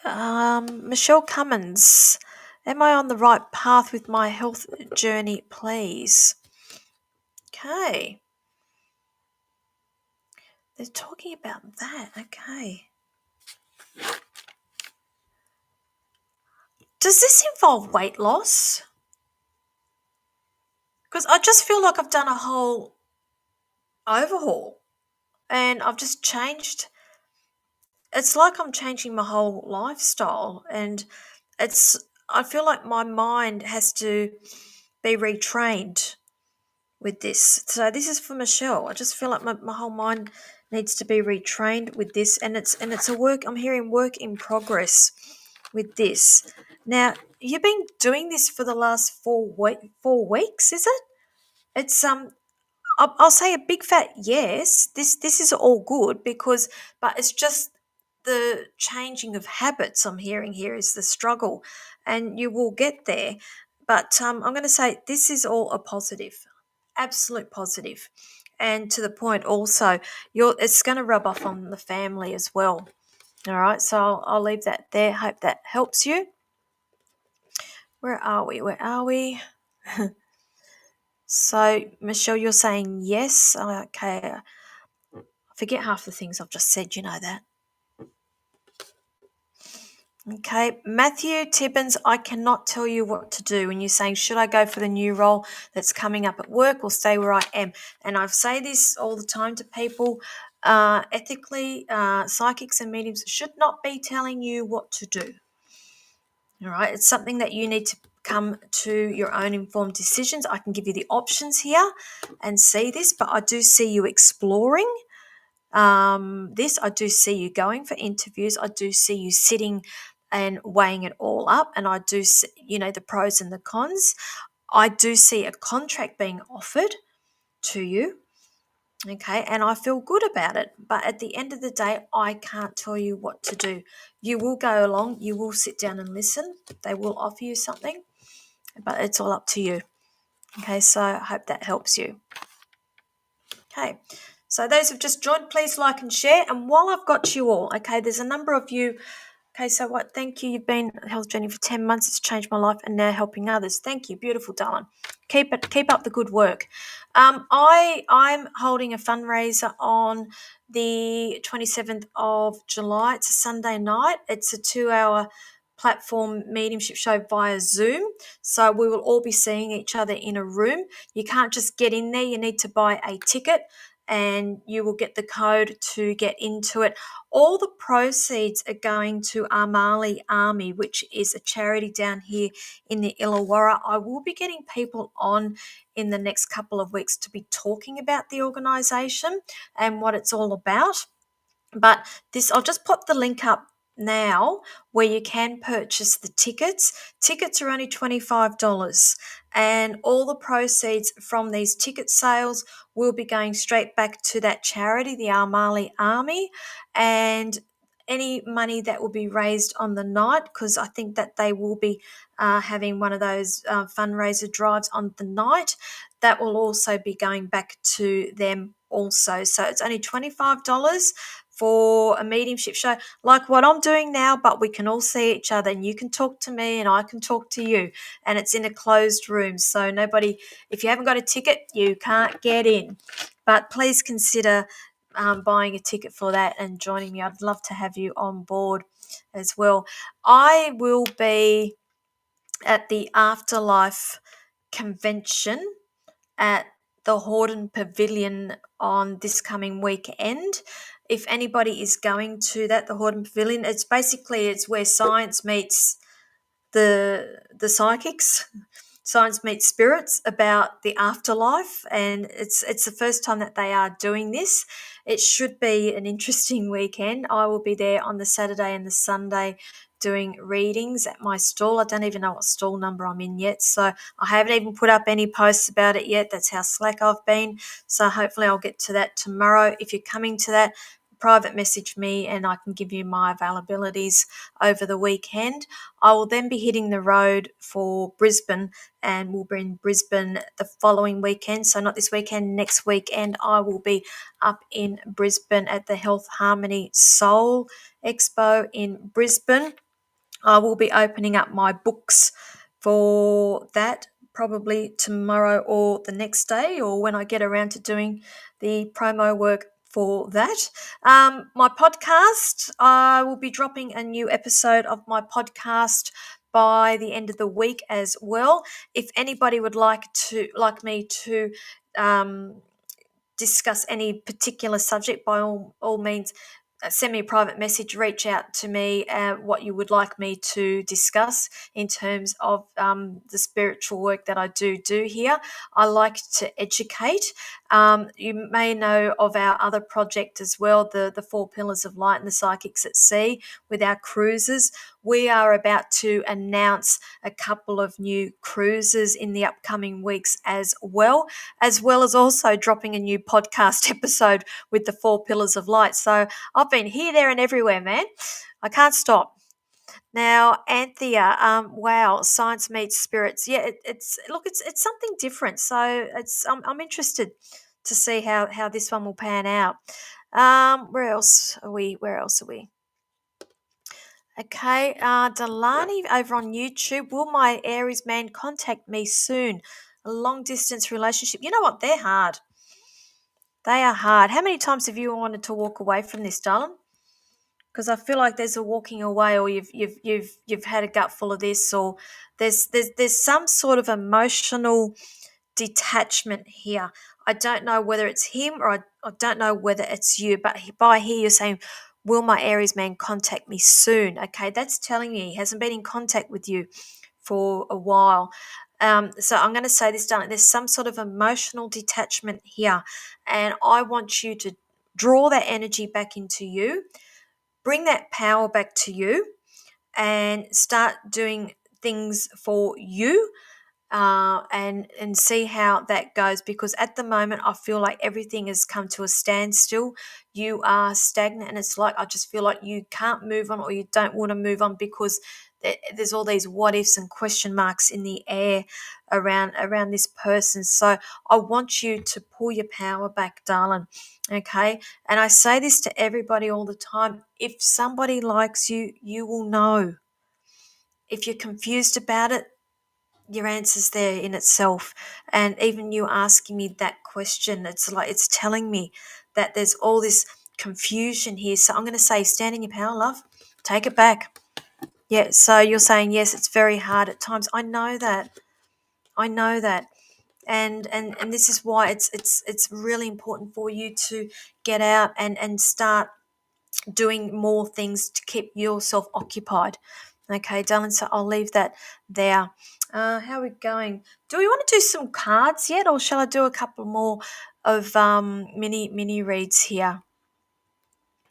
Michelle Cummins, am I on the right path with my health journey, please? Okay. They're talking about that. Okay. Does this involve weight loss? Because I just feel like I've done a whole overhaul and I've just changed. It's like I'm changing my whole lifestyle, and I feel like my mind has to be retrained with this. So this is for Michelle. I just feel like my whole mind needs to be retrained with this, and it's a work. I'm hearing work in progress with this. Now, you've been doing this for the last 4 weeks, is it? It's I'll say a big fat yes. This is all good but it's just the changing of habits I'm hearing here is the struggle, and you will get there. But I'm going to say this is all a positive, absolute positive, and to the point also. It's going to rub off on the family as well. All right, so I'll leave that there. Hope that helps you. Where are we? Where are we? So, Michelle, you're saying yes. Okay. I forget half the things I've just said, you know that. Okay. Matthew Tibbins, I cannot tell you what to do when you're saying, should I go for the new role that's coming up at work or stay where I am? And I say this all the time to people. Ethically, psychics and mediums should not be telling you what to do. All right. It's something that you need to come to your own informed decisions. I can give you the options here and see this, but I do see you exploring this. I do see you going for interviews. I do see you sitting and weighing it all up, and I do see, the pros and the cons. I do see a contract being offered to you. Okay, and I feel good about it. But at the end of the day, I can't tell you what to do. You will go along, you will sit down and listen. They will offer you something, but it's all up to you. Okay, so I hope that helps you. Okay, so those who've just joined, please like and share. And while I've got you all, okay, there's a number of you. Okay, so what? Thank you. You've been a health journey for 10 months. It's changed my life, and now helping others. Thank you, beautiful darling. Keep up the good work. I'm holding a fundraiser on the 27th of July. It's a Sunday night. It's a 2-hour platform mediumship show via Zoom. So we will all be seeing each other in a room. You can't just get in there. You need to buy a ticket, and you will get the code to get into it. All the proceeds are going to Armali Army, which is a charity down here in the Illawarra. I will be getting people on in the next couple of weeks to be talking about the organisation and what it's all about. But I'll just pop the link up now where you can purchase the tickets. Tickets are only $25, and all the proceeds from these ticket sales will be going straight back to that charity, the Armali Army, and any money that will be raised on the night, because I think that they will be having one of those fundraiser drives on the night, that will also be going back to them also. So it's only $25 for a mediumship show like what I'm doing now, but we can all see each other, and you can talk to me and I can talk to you, and it's in a closed room. So nobody, if you haven't got a ticket, you can't get in. But please consider buying a ticket for that and joining me. I'd love to have you on board as well. I will be at the Afterlife convention at the Hordern Pavilion on this coming weekend. If anybody is going to that, the Hordern Pavilion, it's where science meets the psychics. Science meets spirits about the afterlife, and it's the first time that they are doing this. It should be an interesting weekend. I will be there on the Saturday and the Sunday doing readings at my stall. I don't even know what stall number I'm in yet, so I haven't even put up any posts about it yet. That's how slack I've been. So hopefully I'll get to that tomorrow. If you're coming to that, private message me and I can give you my availabilities over the weekend. I will then be hitting the road for Brisbane, and we'll be in Brisbane the following weekend. So not this weekend, next weekend I will be up in Brisbane at the Health Harmony Soul Expo in Brisbane. I will be opening up my books for that probably tomorrow or the next day, or when I get around to doing the promo work for that. My podcast, I will be dropping a new episode of my podcast by the end of the week as well. If anybody would like me to discuss any particular subject, by all means, send me a private message, reach out to me what you would like me to discuss in terms of the spiritual work that I do here. I like to educate. You may know of our other project as well, the Four Pillars of Light and the Psychics at Sea with our cruises. We are about to announce a couple of new cruises in the upcoming weeks as well as also dropping a new podcast episode with the Four Pillars of Light. So I've been here, there, and everywhere, man. I can't stop. Now, Anthea, wow, science meets spirits. Yeah, it's something different. So I'm interested to see how this one will pan out. Where else are we? Okay, Delani over on YouTube. Will my Aries man contact me soon? A long distance relationship. You know what? They're hard. They are hard. How many times have you wanted to walk away from this, darling? Because I feel like there's a walking away, or you've had a gut full of this, or there's some sort of emotional detachment here. I don't know whether it's him or I don't know whether it's you, but by here you're saying, will my Aries man contact me soon? Okay, that's telling me he hasn't been in contact with you for a while. So I'm going to say this, darling, there's some sort of emotional detachment here, and I want you to draw that energy back into you, bring that power back to you, and start doing things for you. and see how that goes, because at the moment I feel like everything has come to a standstill. You are stagnant, and it's like I just feel like you can't move on, or you don't want to move on, because there's all these what ifs and question marks in the air around this person. So I want you to pull your power back, darling. Okay, and I say this to everybody all the time: if somebody likes you, you will know. If you're confused about it, your answer's there in itself. And even you asking me that question, it's like it's telling me that there's all this confusion here. So I'm going to say, stand in your power, love. Take it back. Yeah. So you're saying yes, it's very hard at times. I know that. I know that. And this is why it's really important for you to get out and start doing more things to keep yourself occupied. Okay, darling, so I'll leave that there. How are we going? Do we want to do some cards yet, or shall I do a couple more of mini reads here?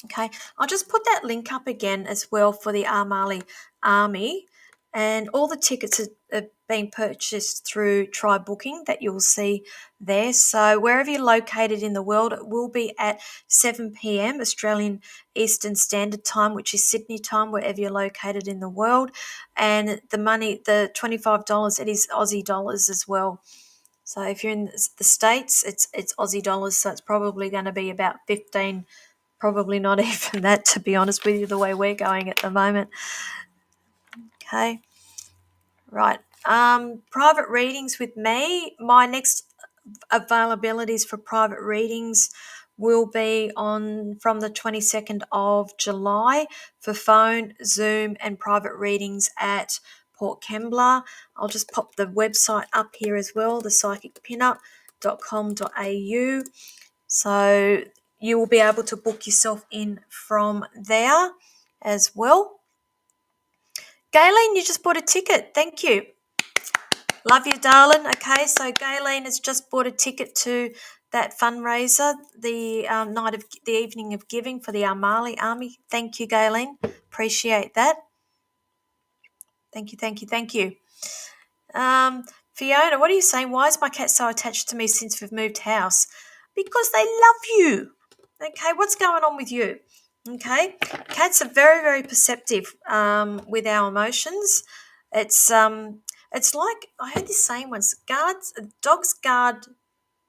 Okay, I'll just put that link up again as well for the Armali Army, and all the tickets are being purchased through Try Booking that you'll see there. So wherever you're located in the world, it will be at 7 p.m. Australian Eastern Standard Time, which is Sydney time, wherever you're located in the world. And the money, the $25, it is Aussie dollars as well. So if you're in the States, it's Aussie dollars, so it's probably going to be about 15. Probably not even that, to be honest with you, the way we're going at the moment. Okay. Right. Private readings with me. My next availabilities for private readings will be on from the 22nd of July for phone, Zoom, and private readings at Port Kembla. I'll just pop the website up here as well, thepsychicpinup.com.au. So you will be able to book yourself in from there as well. Gayleen, you just bought a ticket. Thank you. Love you, darling. Okay, so Gayleen has just bought a ticket to that fundraiser, the the evening of giving for the Armali Army. Thank you, Gayleen. Appreciate that. Thank you, thank you, thank you. Fiona, what are you saying? Why is my cat so attached to me since we've moved house? Because they love you. Okay, what's going on with you? Okay, cats are very, very perceptive with our emotions. It's like I heard this saying once: dogs guard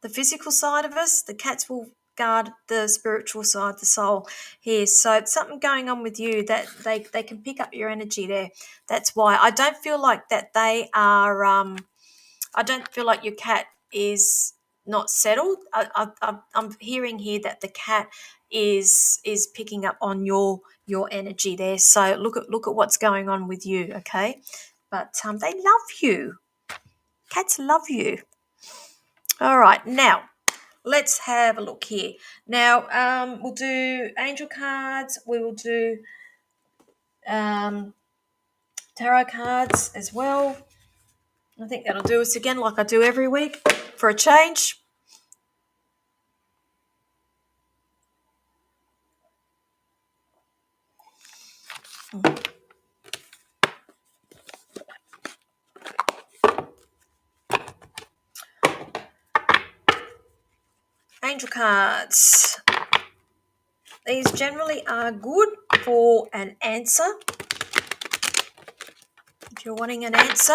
the physical side of us, the cats will guard the spiritual side, the soul here. So it's something going on with you that they can pick up your energy there. That's why I don't feel like that they are. I don't feel like your cat is not settled. I'm hearing here that the cat is picking up on your energy there. So look at what's going on with you. Okay, but they love you. Cats love you. All right, now let's have a look here. Now we'll do angel cards. We will do tarot cards as well. I think that'll do us again, like I do every week, for a change. Angel cards. These generally are good for an answer. If you're wanting an answer.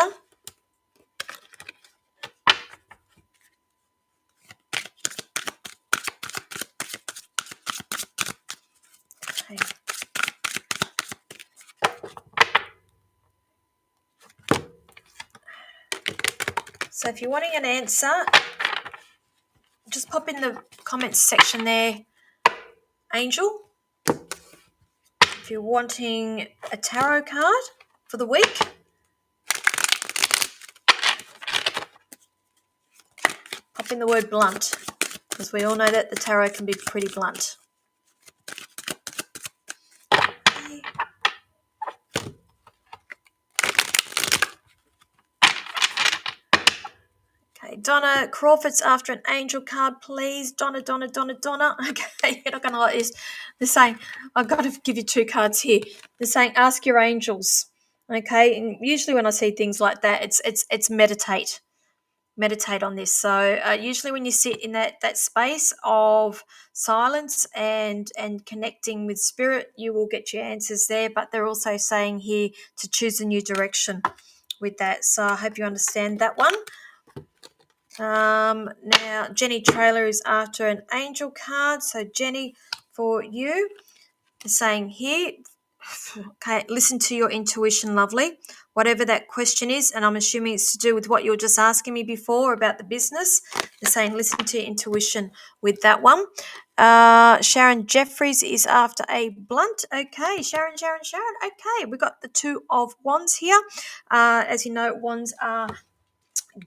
Okay. So if you're wanting an answer, just pop in the comments section there, Angel. If you're wanting a tarot card for the week, pop in the word blunt, because we all know that the tarot can be pretty blunt. Okay, Donna Crawford's after an angel card, please. Donna. Okay, you're not going to like this. They're saying, I've got to give you two cards here. They're saying, ask your angels. Okay, and usually when I see things like that, it's meditate on this. So usually when you sit in that space of silence and connecting with spirit, you will get your answers there. But they're also saying here to choose a new direction with that. So I hope you understand that one. Now Jenny Trailer is after an angel card. So Jenny, for you, is saying here, okay, listen to your intuition, lovely. Whatever that question is, and I'm assuming it's to do with what you were just asking me before about the business. They're saying listen to your intuition with that one. Sharon Jeffries is after a blunt. Okay, Sharon. Okay, we got the Two of Wands here. As you know, wands are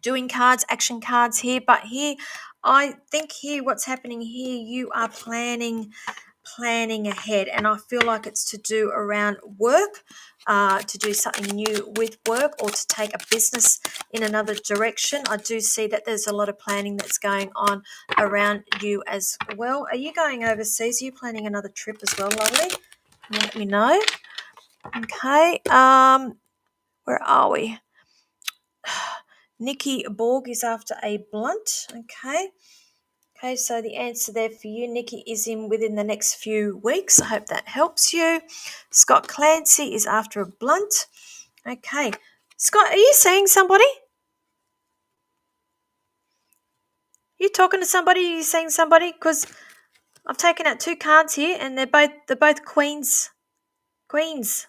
doing cards, action cards here, but here, I think here what's happening here, you are planning ahead, and I feel like it's to do around work, to do something new with work, or to take a business in another direction. I do see that there's a lot of planning that's going on around you as well. Are you going overseas? Are you planning another trip as well, lovely? Let me know. Okay. Where are we? Nikki Borg is after a blunt. Okay, so the answer there for you, Nikki, is in within the next few weeks. I hope that helps you. Scott Clancy is after a blunt. Okay. Scott, are you seeing somebody? Are you talking to somebody? Are you seeing somebody? Because I've taken out two cards here and they're both queens. Queens.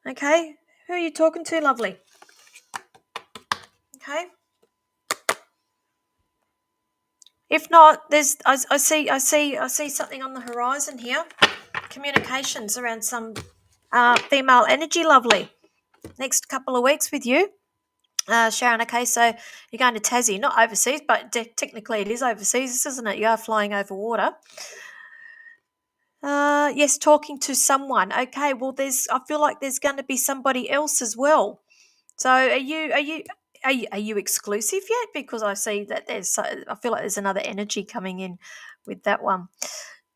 Okay. Who are you talking to, lovely? Okay. If not, I see something on the horizon here. Communications around some female energy, lovely. Next couple of weeks with you, Sharon. Okay, so you're going to Tassie, not overseas, but technically it is overseas, isn't it? You are flying over water. Yes, talking to someone. Okay, well, I feel like there's going to be somebody else as well. So are you exclusive yet? Because I see that I feel like there's another energy coming in with that one.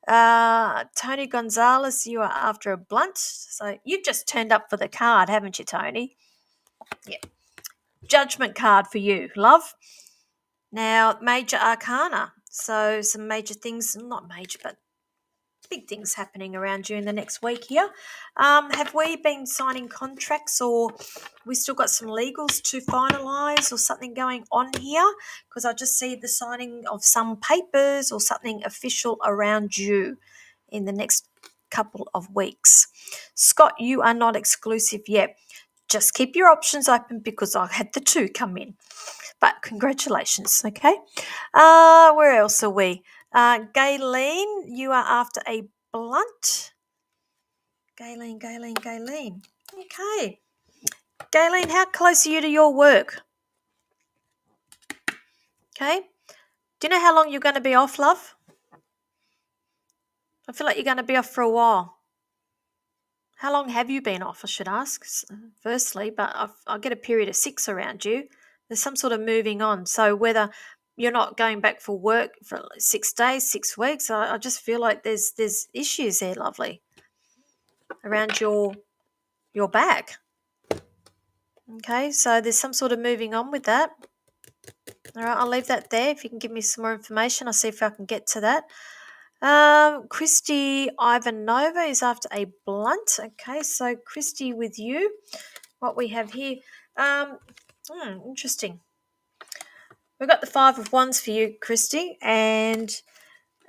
Tony Gonzalez, you are after a blunt. So you've just turned up for the card, haven't you, Tony? Yeah. Judgment card for you, love. Now, major arcana. So some major things, not major, but big things happening around you in the next week here. Have we been signing contracts, or we still got some legals to finalise, or something going on here? Because I just see the signing of some papers or something official around you in the next couple of weeks. Scott, you are not exclusive yet. Just keep your options open because I had the two come in. But congratulations, okay? Where else are we? Gayleen, you are after a blunt. Gayleen. Okay. Gayleen, how close are you to your work? Okay. Do you know how long you're going to be off, love? I feel like you're going to be off for a while. How long have you been off, I should ask, firstly, but I get a period of 6 around you. There's some sort of moving on. So whether you're not going back for work for 6 days, 6 weeks, I just feel like there's issues there, lovely, around your back. Okay, so there's some sort of moving on with that. All right, I'll leave that there. If you can give me some more information, I'll see if I can get to that. Christy Ivanova is after a blunt. Okay, so Christy, with you, what we have here, interesting. We've got the 5 of Wands for you, Christy, and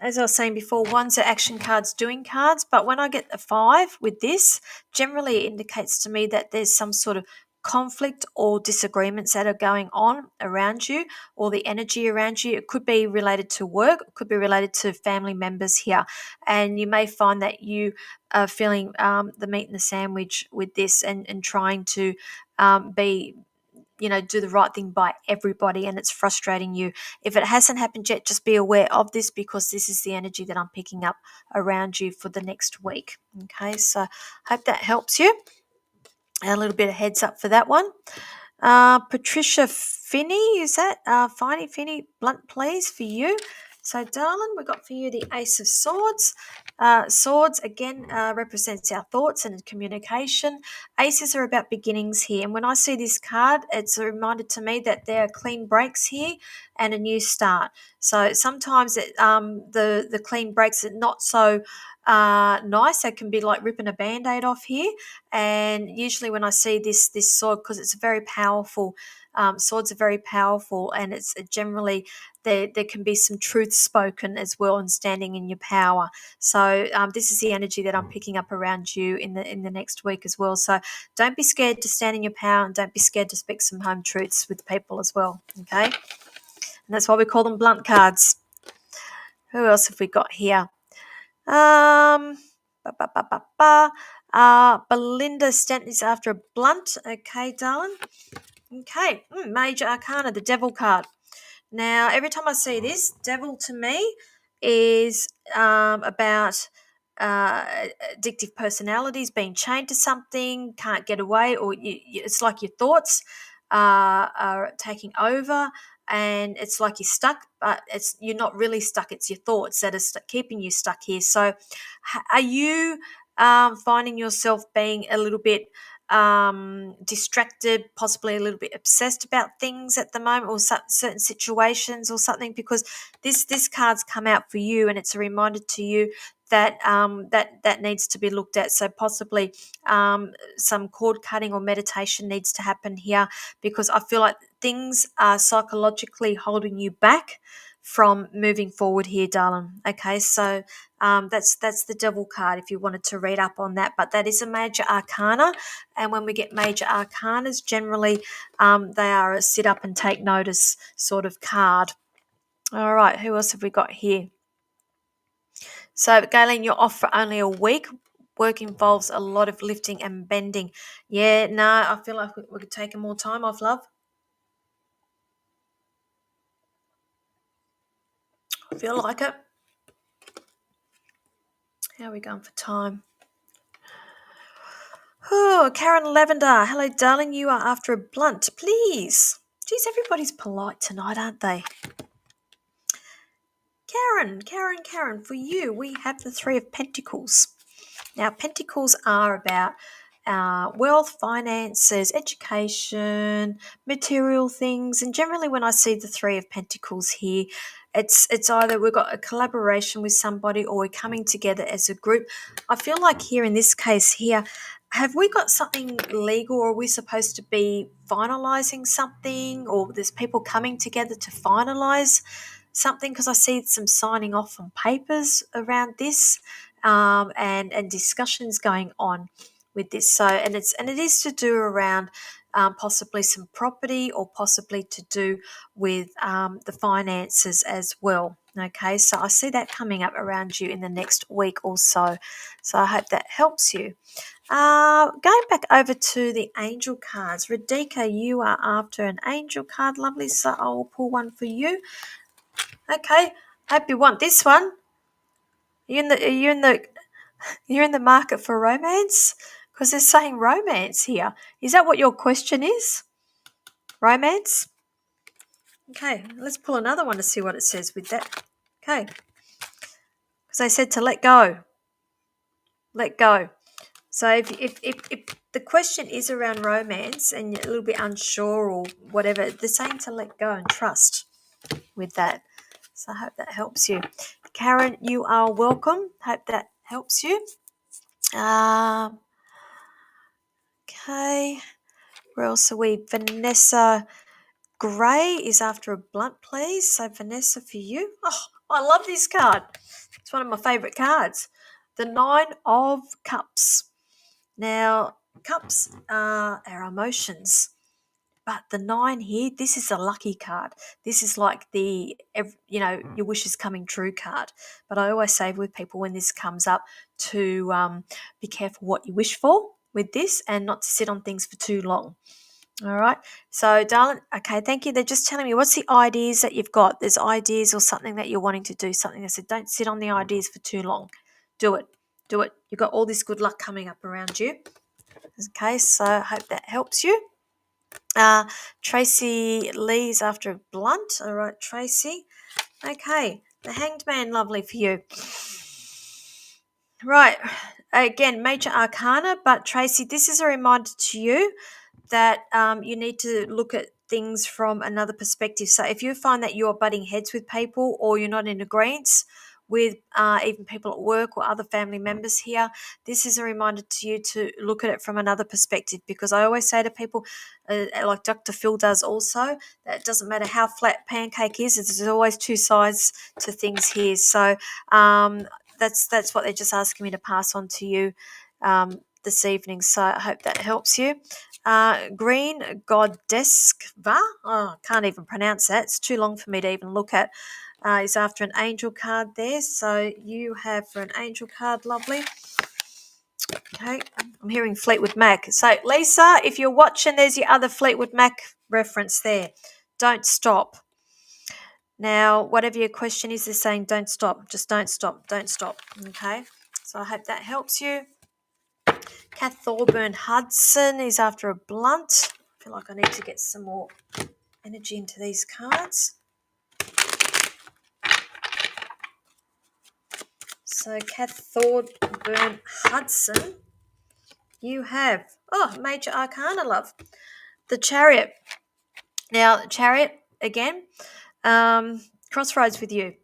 as I was saying before, ones are action cards, doing cards, but when I get the 5 with this, generally it indicates to me that there's some sort of conflict or disagreements that are going on around you, or the energy around you. It could be related to work, it could be related to family members here, and you may find that you are feeling the meat and the sandwich with this, and trying to do the right thing by everybody, and it's frustrating you. If it hasn't happened yet, just be aware of this, because this is the energy that I'm picking up around you for the next week. Okay, so hope that helps you. A little bit of heads up for that one. Patricia Finney, is that Finney? Blunt, please, for you. So, darling, we got for you the Ace of Swords. Swords, again, represents our thoughts and communication. Aces are about beginnings here. And when I see this card, it's a reminder to me that there are clean breaks here and a new start. So sometimes the clean breaks are not so nice. It can be like ripping a band-aid off here. And usually when I see this sword, because it's very powerful, swords are very powerful, and it's generally there can be some truth spoken as well and standing in your power. So this is the energy that I'm picking up around you in the next week as well. So don't be scared to stand in your power, and don't be scared to speak some home truths with people as well. Okay, and that's why we call them blunt cards. Who else have we got here? Um, Belinda Stanton is after a blunt. Okay, darling. Okay, Major Arcana, the Devil card. Now, every time I see this, devil to me is about addictive personalities, being chained to something, can't get away, or it's like your thoughts are taking over, and it's like you're stuck, but you're not really stuck. It's your thoughts that are keeping you stuck here. So, are you finding yourself being a little bit distracted, possibly a little bit obsessed about things at the moment, or certain situations or something? Because this card's come out for you, and it's a reminder to you that that needs to be looked at. So possibly some cord cutting or meditation needs to happen here, because I feel like things are psychologically holding you back from moving forward here, darling. Okay, so that's the devil card if you wanted to read up on that. But that is a major arcana, and when we get major arcanas, generally they are a sit up and take notice sort of card. All right, who else have we got here? So, Galen, you're off for only a week. Work involves a lot of lifting and bending. Yeah, no, I feel like we could take more time off, love. I feel like it. How are we going for time? Oh, Karen Lavender. Hello, darling. You are after a blunt, please. Geez, everybody's polite tonight, aren't they? Karen, for you, we have the Three of Pentacles. Now, Pentacles are about wealth, finances, education, material things, and generally when I see the Three of Pentacles here, it's either we've got a collaboration with somebody or we're coming together as a group. I feel like here in this case here, have we got something legal, or are we supposed to be finalising something, or there's people coming together to finalise something? Because I see some signing off on papers around this, and discussions going on with this. So and it is to do around possibly some property, or possibly to do with the finances as well. Okay, so I see that coming up around you in the next week or so. So I hope that helps you. Going back over to the angel cards, Radhika, you are after an angel card, lovely. So I will pull one for you. Okay, hope you want this one. You're in the market for romance? Because they're saying romance here. Is that what your question is? Romance? Okay, let's pull another one to see what it says with that. Okay. Because they said to let go. Let go. So if the question is around romance and you're a little bit unsure or whatever, they're saying to let go and trust with that. So I hope that helps you. Karen, you are welcome. Hope that helps you. Okay. Where else are we? Vanessa Gray is after a blunt, please. So Vanessa, for you. Oh, I love this card. It's one of my favourite cards. The Nine of Cups. Now, cups are our emotions. But the 9 here, this is a lucky card. This is like your wishes coming true card. But I always say with people when this comes up to be careful what you wish for with this, and not to sit on things for too long. All right. So, darling, okay, thank you. They're just telling me what's the ideas that you've got. There's ideas or something that you're wanting to do, something. They said don't sit on the ideas for too long. Do it. Do it. You've got all this good luck coming up around you. Okay, so I hope that helps you. Tracy Lee's after a blunt. All right, Tracy. Okay, the Hanged Man, lovely for you. Right. Again, major arcana, but Tracy, this is a reminder to you that you need to look at things from another perspective. So if you find that you're butting heads with people or you're not in agreement with even people at work or other family members here, this is a reminder to you to look at it from another perspective, because I always say to people, like Dr. Phil does also, that it doesn't matter how flat pancake is, there's always two sides to things here. So that's what they're just asking me to pass on to you this evening. So I hope that helps you. Green Goddeskva, oh, I can't even pronounce that. It's too long for me to even look at. Is after an angel card there. So you have for an angel card, lovely. Okay, I'm hearing Fleetwood Mac. So Lisa, if you're watching, there's your other Fleetwood Mac reference there. Don't stop. Now, whatever your question is, they're saying don't stop. Just don't stop. Don't stop. Okay, so I hope that helps you. Kath Thorburn Hudson is after a blunt. I feel like I need to get some more energy into these cards. So Kath Thorburn Hudson, you have, major arcana, love. The Chariot. Now, Chariot, again, crossroads with you.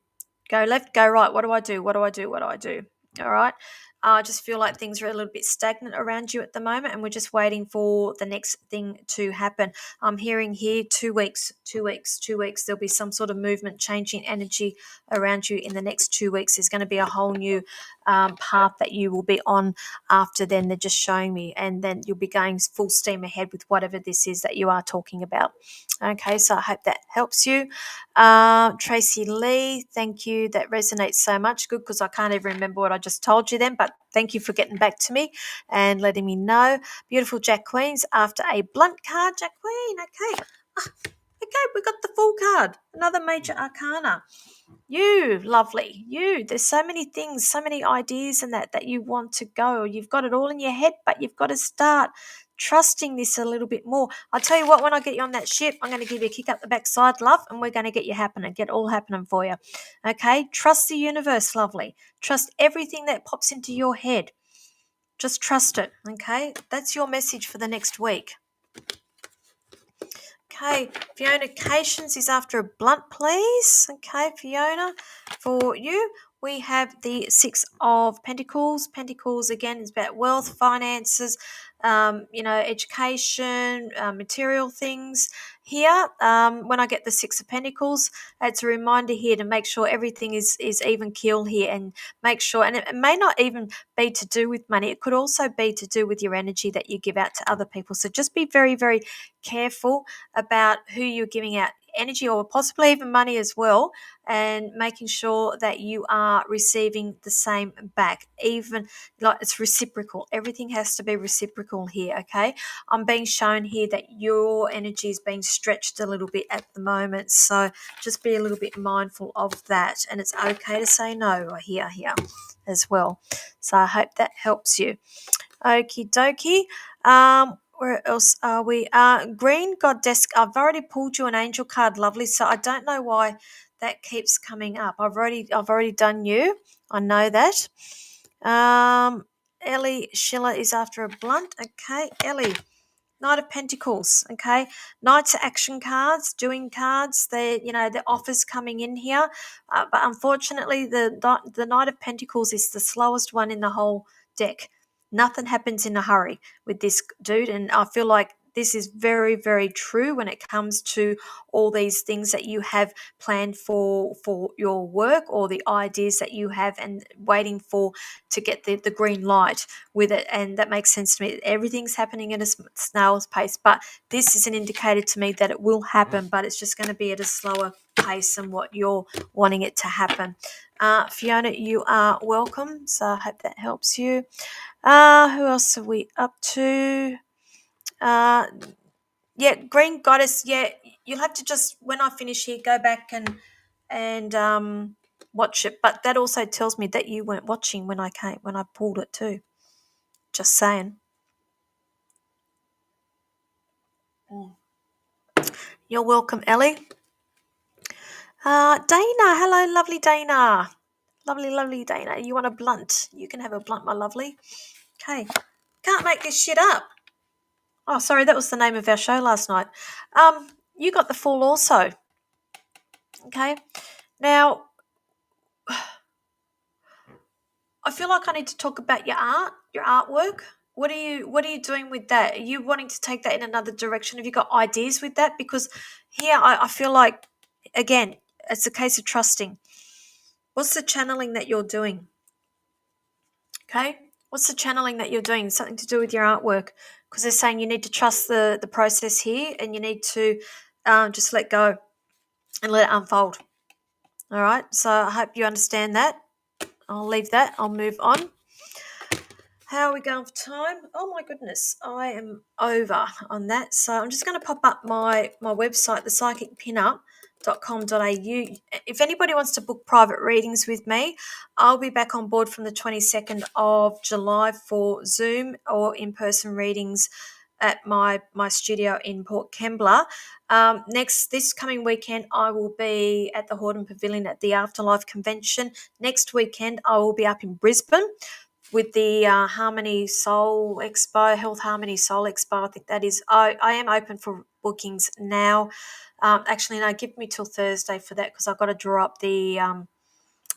Go left, go right. What do I do? What do I do? What do I do? All right. I just feel like things are a little bit stagnant around you at the moment, and we're just waiting for the next thing to happen. I'm hearing here 2 weeks, 2 weeks, 2 weeks. There'll be some sort of movement, changing energy around you in the next 2 weeks. There's going to be a whole new path that you will be on after then. They're just showing me, and then you'll be going full steam ahead with whatever this is that you are talking about. Okay, so I hope that helps you. Tracy Lee, thank you. That resonates so much. Good, because I can't even remember what I just told you then, but thank you for getting back to me and letting me know. Beautiful Jack Queen's after a blunt card. Jack Queen, okay. Okay, we got the full card. Another major arcana. You, lovely. You. There's so many things, so many ideas and that you want to go. You've got it all in your head, but you've got to start trusting this a little bit more. I'll tell you what, when I get you on that ship, I'm going to give you a kick up the backside, love, and we're going to get you happening, get all happening for you. Okay? Trust the universe, lovely. Trust everything that pops into your head. Just trust it, okay? That's your message for the next week. Okay, Fiona Cations is after a blunt, please. Okay, Fiona, for you, we have the Six of Pentacles. Pentacles, again, is about wealth, finances, education, material things. Here, when I get the Six of Pentacles, it's a reminder here to make sure everything is even keel here, and make sure, and it may not even be to do with money. It could also be to do with your energy that you give out to other people. So just be very, very careful about who you're giving out energy, or possibly even money as well, and making sure that you are receiving the same back, even like it's reciprocal. Everything has to be reciprocal here. Okay, I'm being shown here that your energy is being stretched a little bit at the moment, so just be a little bit mindful of that, and it's okay to say no here as well. So I hope that helps you. Okie dokie. Where else are we? Green Goddess. I've already pulled you an angel card, lovely. So I don't know why that keeps coming up. I've already done you. I know that. Ellie Schiller is after a blunt. Okay, Ellie. Knight of Pentacles. Okay, Knights action cards, doing cards. The offers coming in here, but unfortunately, the Knight of Pentacles is the slowest one in the whole deck. Nothing happens in a hurry with this dude, and I feel like this is very, very true when it comes to all these things that you have planned for your work, or the ideas that you have and waiting for to get the green light with it. And that makes sense to me. Everything's happening at a snail's pace, but this is an indicator to me that it will happen, but it's just going to be at a slower pace than what you're wanting it to happen. Fiona, you are welcome. So I hope that helps you. Who else are we up to? Green Goddess. Yeah, you'll have to just, when I finish here, go back and watch it. But that also tells me that you weren't watching when I pulled it too. Just saying. You're welcome, Ellie. Dana, hello, lovely Dana. Lovely, lovely Dana. You want a blunt? You can have a blunt, my lovely. Okay. Can't make this shit up. Oh, sorry, that was the name of our show last night. You got the Fool also. Okay. Now, I feel like I need to talk about your art, your artwork. What are you doing with that? Are you wanting to take that in another direction? Have you got ideas with that? Because here I feel like, again, it's a case of trusting. What's the channeling that you're doing? Okay? What's the channeling that you're doing? Something to do with your artwork. Because they're saying you need to trust the process here, and you need to just let go and let it unfold. All right? So I hope you understand that. I'll leave that. I'll move on. How are we going for time? Oh my goodness, I am over on that. So I'm just going to pop up my website, thepsychicpinup.com.au. If anybody wants to book private readings with me, I'll be back on board from the 22nd of July for Zoom or in-person readings at my studio in Port Kembla. This coming weekend, I will be at the Hordern Pavilion at the Afterlife Convention. Next weekend, I will be up in Brisbane with the Harmony Soul Expo, Health Harmony Soul Expo. I think that is. I am open for bookings now. Actually, no, give me till Thursday for that because I've got to draw up the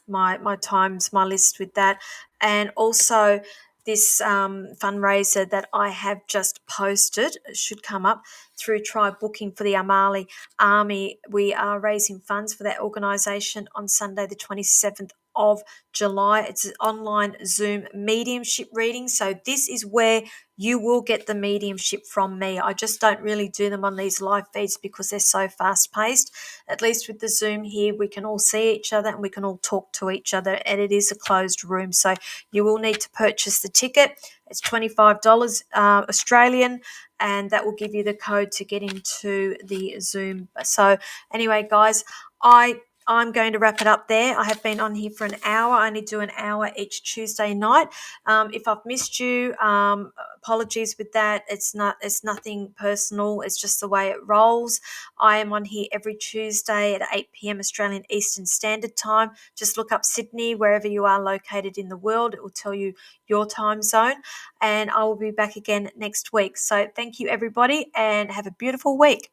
my times, my list with that, and also this fundraiser that I have just posted should come up through Try Booking for the Amali Army. We are raising funds for that organisation on Sunday, the 27th of July. It's an online Zoom mediumship reading. So this is where you will get the mediumship from me. I just don't really do them on these live feeds because they're so fast paced. At least with the Zoom here, we can all see each other and we can all talk to each other, and it is a closed room. So you will need to purchase the ticket. It's $25 Australian, and that will give you the code to get into the Zoom. So anyway, guys, I'm going to wrap it up there. I have been on here for an hour. I only do an hour each Tuesday night. If I've missed you, apologies with that. It's nothing personal. It's just the way it rolls. I am on here every Tuesday at 8 p.m. Australian Eastern Standard Time. Just look up Sydney, wherever you are located in the world. It will tell you your time zone. And I will be back again next week. So thank you, everybody, and have a beautiful week.